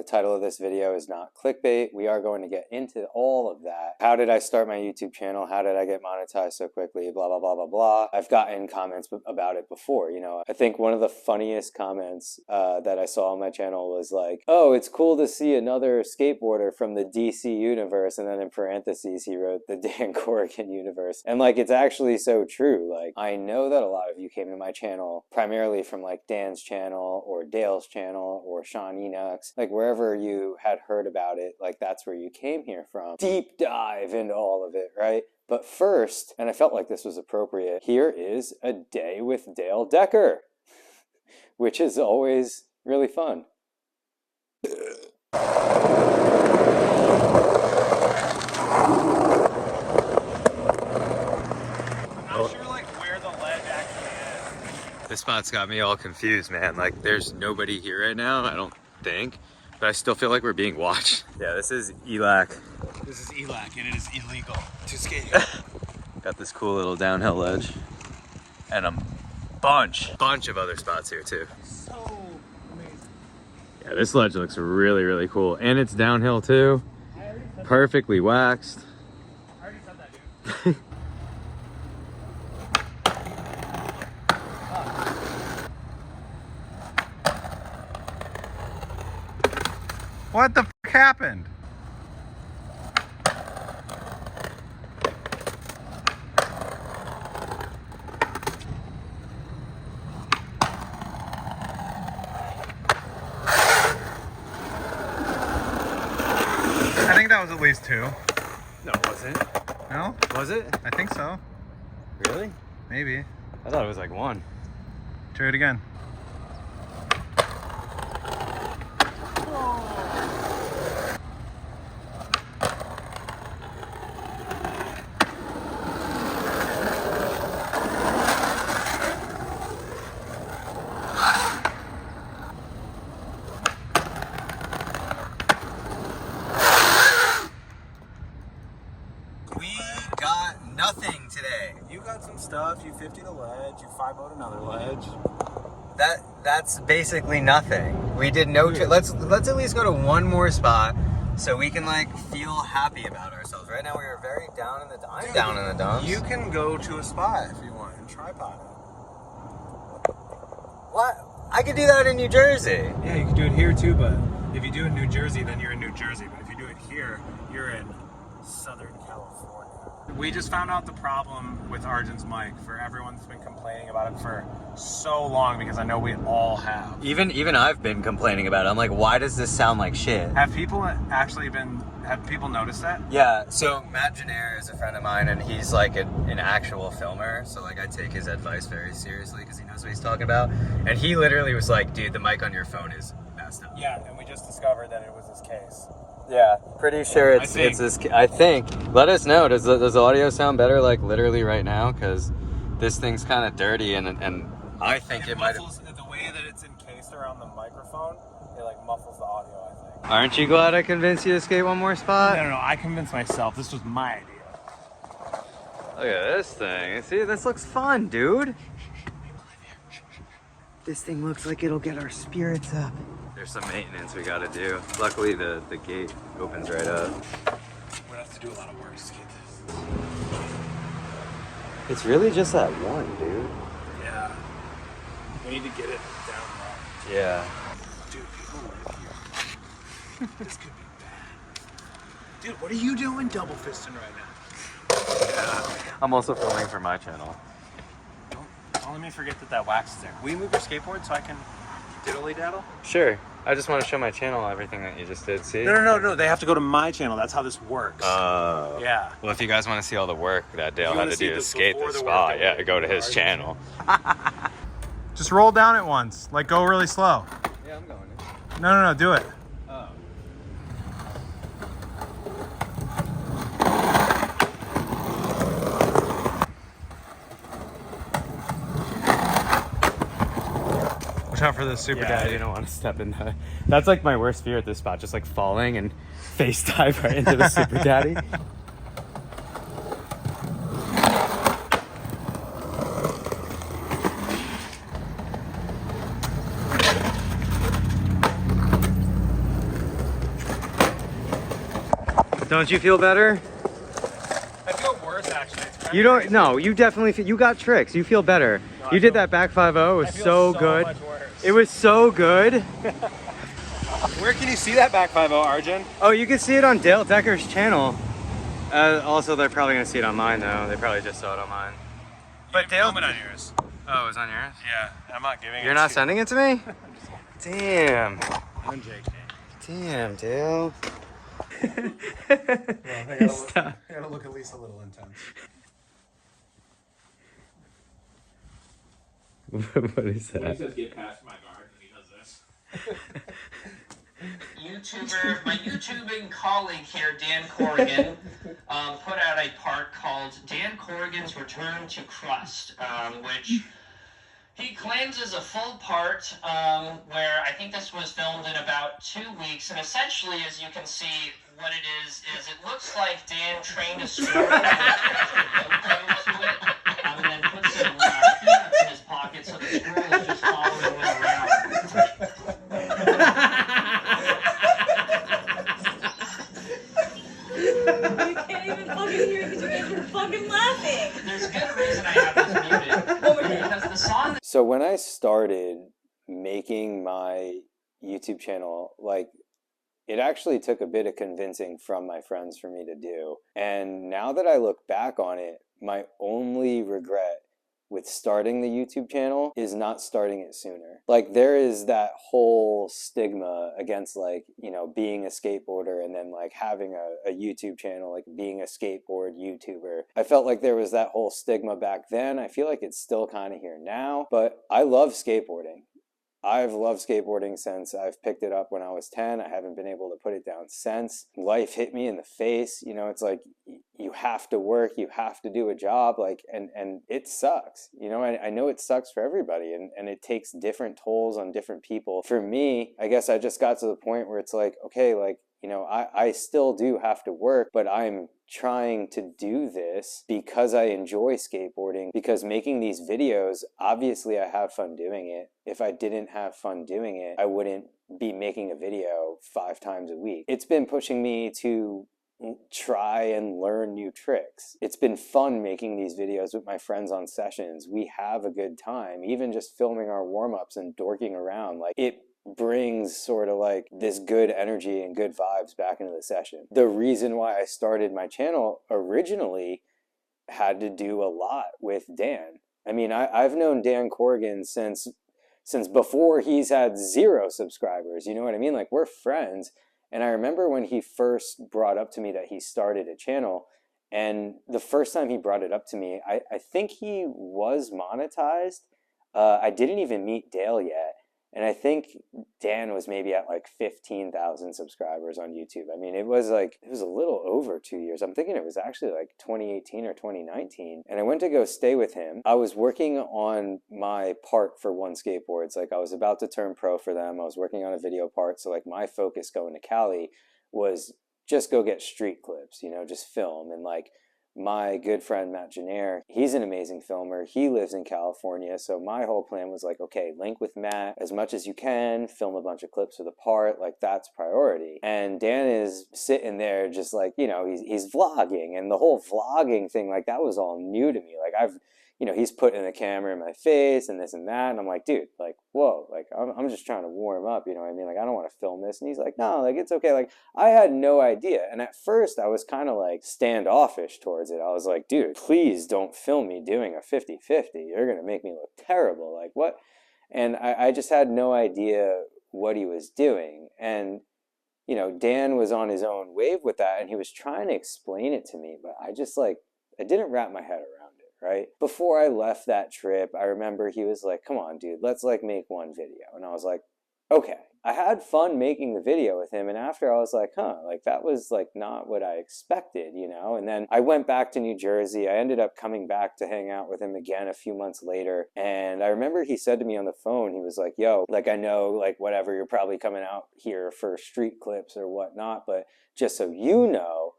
the title of this video is not clickbait. We are going to get into all of that. How did I start my YouTube channel? How did I get monetized so quickly? Blah, blah, blah, blah, blah. I've gotten comments about it before. You know, I think one of the funniest comments that I saw on my channel was like, oh, it's cool to see another skateboarder from the DC universe. And then in parentheses, he wrote the Dan Corrigan universe. And like, it's actually so true. Like, I know that a lot of you came to my channel primarily from like Dan's channel or Dale's channel or Sean Enoch's, like wherever you had heard about it, like that's where you came here from. Deep dive into all of it, right? But first, and I felt like this was appropriate, here is a day with Dale Decker, which is always really fun. This spot's got me all confused, man. Like, there's nobody here right now, I don't think, but I still feel like we're being watched. Yeah, this is ELAC. This is ELAC, and it is illegal to skate. Got this cool little downhill ledge, and a bunch of other spots here too. So amazing. Yeah, this ledge looks really, really cool, and it's downhill too. Perfectly waxed. I already said that, dude. What the f happened? I think that was at least 2. No, was it? No? Was it? I think so. Really? Maybe. I thought it was like 1. Try it again. Nothing today. You got some stuff. You 50 the ledge. You 5-0'd another ledge. That's basically nothing. We did no. Let's at least go to one more spot so we can like feel happy about ourselves. Right now we are very down in the. I'm down in the dumps. You can go to a spot if you want and tripod it. What? I could do that in New Jersey. Yeah, you can do it here too. But if you do it in New Jersey, then you're in New Jersey. But if you do it here, you're in Southern California. We just found out the problem with Arjun's mic. For everyone's been complaining about it for so long, because I know we all have. Even I've been complaining about it. I'm like, why does this sound like shit? Have people noticed that? Yeah, so Matt Jenner is a friend of mine, and he's like an actual filmer, so like I take his advice very seriously because he knows what he's talking about. And he literally was like, dude, the mic on your phone is messed up. Yeah, and we just discovered that it was this case. Yeah, pretty sure it's this. I think. Let us know. Does the audio sound better, like literally right now? Because this thing's kind of dirty, and I think it might. The way that it's encased around the microphone, it like muffles the audio, I think. Aren't you glad I convinced you to skate one more spot? No, I convinced myself. This was my idea. Look at this thing. See, this looks fun, dude. This thing looks like it'll get our spirits up. There's some maintenance we gotta do. Luckily, the gate opens right up. We'd have to do a lot of work to skate this. It's really just that one, dude. Yeah. We need to get it down low. Yeah. Dude, people live here. This could be bad. Dude, what are you doing double fisting right now? Yeah. I'm also filming for my channel. Don't let me forget that wax is there. Will you move your skateboard so I can diddly daddle? Sure. I just want to show my channel everything that you just did. See? No. They have to go to my channel. That's how this works. Oh. Yeah. Well, if you guys want to see all the work that Dale had to do to skate this spot, yeah, go to his channel. Just roll down it once. Like, go really slow. Yeah, I'm going. No, do it. Oh. Watch out for the super daddy. You don't want to step in that. That's like my worst fear at this spot, just like falling and face dive right into the super daddy. Don't you feel better? I feel worse actually. You don't, no, you definitely feel, you got tricks. You feel better. No, You did that back 5-0. It was so good. Much worse. It was so good. Where can you see that back 5-0, Arjun? Oh, you can see it on Dale Decker's channel. Also, they're probably gonna see it on mine though. They probably just saw it on mine. But Dale, film it on yours. oh, it was on yours? Yeah, I'm not giving it. You're not sending it to me? Damn. I'm JK. Damn, Dale. I gotta look at least a little intense. What is that? When he says get past my guard and he does this. YouTuber, my YouTubing colleague here, Dan Corrigan, put out a part called Dan Corrigan's Return to Crust, which he claims is a full part where I think this was filmed in about 2 weeks. And essentially, as you can see, what it is it looks like Dan trained a squirrel and attached a to it, and then put some peanuts in his pocket so the squirrel is just following him around. You can't even fucking hear because you guys were fucking laughing. There's a good reason I have this muted. Because the song. So when I started making my YouTube channel, like, it actually took a bit of convincing from my friends for me to do. And now that I look back on it, my only regret with starting the YouTube channel is not starting it sooner. Like, there is that whole stigma against, like, you know, being a skateboarder and then like having a YouTube channel, like being a skateboard YouTuber. I felt like there was that whole stigma back then. I feel like it's still kind of here now, but I love skateboarding. I've loved skateboarding since I've picked it up when I was 10. I haven't been able to put it down since. Life hit me in the face. You know, it's like you have to work, you have to do a job, like, and it sucks. You know, I know it sucks for everybody, and it takes different tolls on different people. For me, I guess I just got to the point where it's like, okay, like, you know, I still do have to work, but I'm trying to do this because I enjoy skateboarding, because making these videos, obviously I have fun doing it. If I didn't have fun doing it, I wouldn't be making a video 5 times a week. It's been pushing me to try and learn new tricks. It's been fun making these videos with my friends on sessions. We have a good time, even just filming our warm-ups and dorking around. Like, it brings sort of like this good energy and good vibes back into the session. The reason why I started my channel originally had to do a lot with Dan. I mean, I've known Dan Corrigan since before he's had 0 subscribers. You know what I mean? Like, we're friends. And I remember when he first brought up to me that he started a channel, and the first time he brought it up to me, I think he was monetized. I didn't even meet Dale yet. And I think Dan was maybe at like 15,000 subscribers on YouTube. I mean, it was a little over 2 years. I'm thinking it was actually like 2018 or 2019. And I went to go stay with him. I was working on my part for One Skateboards. Like, I was about to turn pro for them. I was working on a video part. So like, my focus going to Cali was just go get street clips, you know, just film. And like, my good friend Matt Jenner, he's an amazing filmer. He lives in California. So my whole plan was like, okay, link with Matt as much as you can, film a bunch of clips for the part, like, that's priority. And Dan is sitting there just like, you know, he's vlogging, and the whole vlogging thing, like, that was all new to me. Like, you know, he's putting the camera in my face and this and that. And I'm like, dude, like, whoa, like, I'm just trying to warm up, you know what I mean? Like, I don't want to film this. And he's like, no, like, it's okay. Like, I had no idea. And at first I was kind of like standoffish towards it. I was like, dude, please don't film me doing a 50-50. You're going to make me look terrible. Like, what? And I just had no idea what he was doing. And, you know, Dan was on his own wave with that, and he was trying to explain it to me, but I just, like, I didn't wrap my head around it. Right? Before I left that trip, I remember he was like, come on, dude, let's like make one video. And I was like, okay. I had fun making the video with him. And after, I was like, huh, like, that was like not what I expected, you know? And then I went back to New Jersey. I ended up coming back to hang out with him again a few months later. And I remember he said to me on the phone, he was like, yo, like, I know, like, whatever, you're probably coming out here for street clips or whatnot, but just so you know,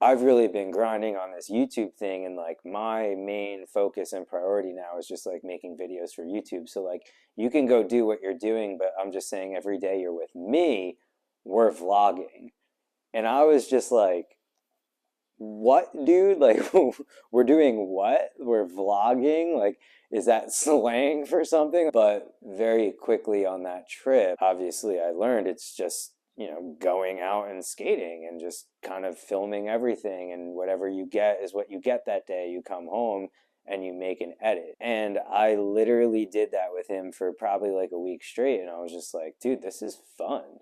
I've really been grinding on this YouTube thing, and like, my main focus and priority now is just like making videos for YouTube. So like, you can go do what you're doing, but I'm just saying, every day you're with me, we're vlogging. And I was just like, what, dude? Like, we're doing what? We're vlogging? Like, is that slang for something? But very quickly on that trip, obviously I learned it's just, going out and skating and just kind of filming everything, and whatever you get is what you get that day. You come home and you make an edit. And I literally did that with him for probably like a week straight. And I was just like, dude, this is fun.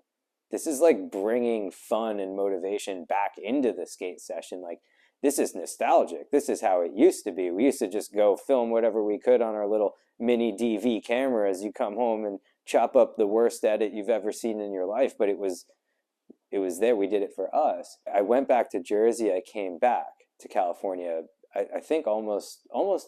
This is like bringing fun and motivation back into the skate session. Like, this is nostalgic. This is how it used to be. We used to just go film whatever we could on our little mini DV cameras. You come home and chop up the worst edit you've ever seen in your life, but it was there. We did it for us. I went back to Jersey. I came back to California. I think almost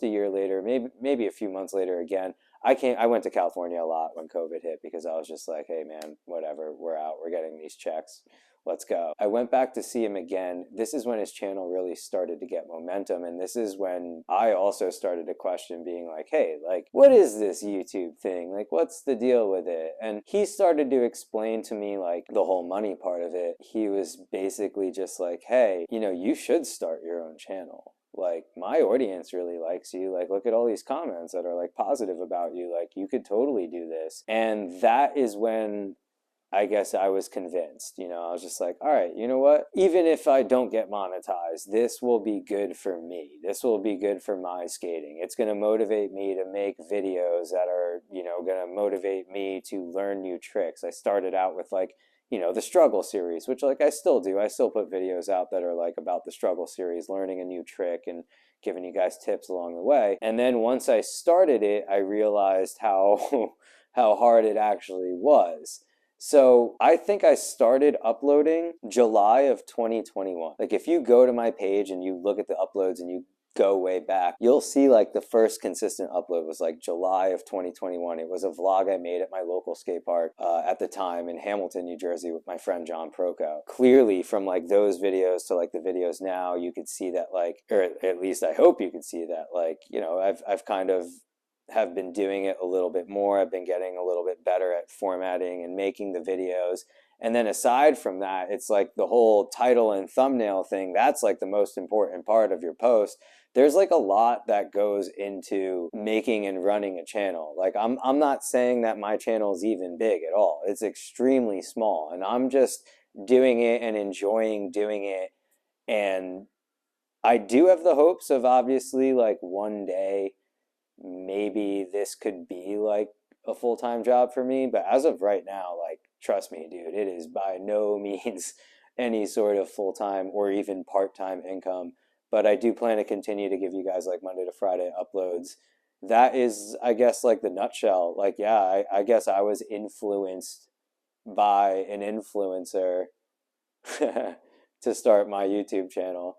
a year later, maybe a few months later again. I went to California a lot when COVID hit, because I was just like, hey man, whatever, we're out, we're getting these checks, let's go. I went back to see him again. This is when his channel really started to get momentum, and this is when I also started to question, being like, hey, like, what is this YouTube thing? Like, what's the deal with it? And he started to explain to me, like, the whole money part of it. He was basically just like, hey, you should start your own channel. Like, my audience really likes you. Like, look at all these comments that are like positive about you. Like, you could totally do this. And that is when I guess I was convinced. I was just like, all right, you know what? Even if I don't get monetized, this will be good for me. This will be good for my skating. It's going to motivate me to make videos that are, going to motivate me to learn new tricks. I started out with like, the struggle series, which like I still do. I still put videos out that are like about the struggle series, learning a new trick and giving you guys tips along the way. And then once I started it, I realized how how hard it actually was. So I think I started uploading July of 2021. Like, if you go to my page and you look at the uploads and you go way back, you'll see like the first consistent upload was like July of 2021. It was a vlog I made at my local skate park at the time in Hamilton, New Jersey, with my friend John Proco. Clearly from like those videos to like the videos now, you could see that, like, or at least I hope you could see that, like, I've kind of have been doing it a little bit more. I've been getting a little bit better at formatting and making the videos. And then aside from that, it's like the whole title and thumbnail thing. That's like the most important part of your post. There's like a lot that goes into making and running a channel. Like, I'm not saying that my channel is even big at all. It's extremely small, and I'm just doing it and enjoying doing it. And I do have the hopes of, obviously, like, one day maybe this could be like a full-time job for me. But as of right now, like, trust me, dude, it is by no means any sort of full-time or even part-time income. But I do plan to continue to give you guys like Monday to Friday uploads. That is, I guess, like the nutshell. Like, yeah, I guess I was influenced by an influencer to start my YouTube channel.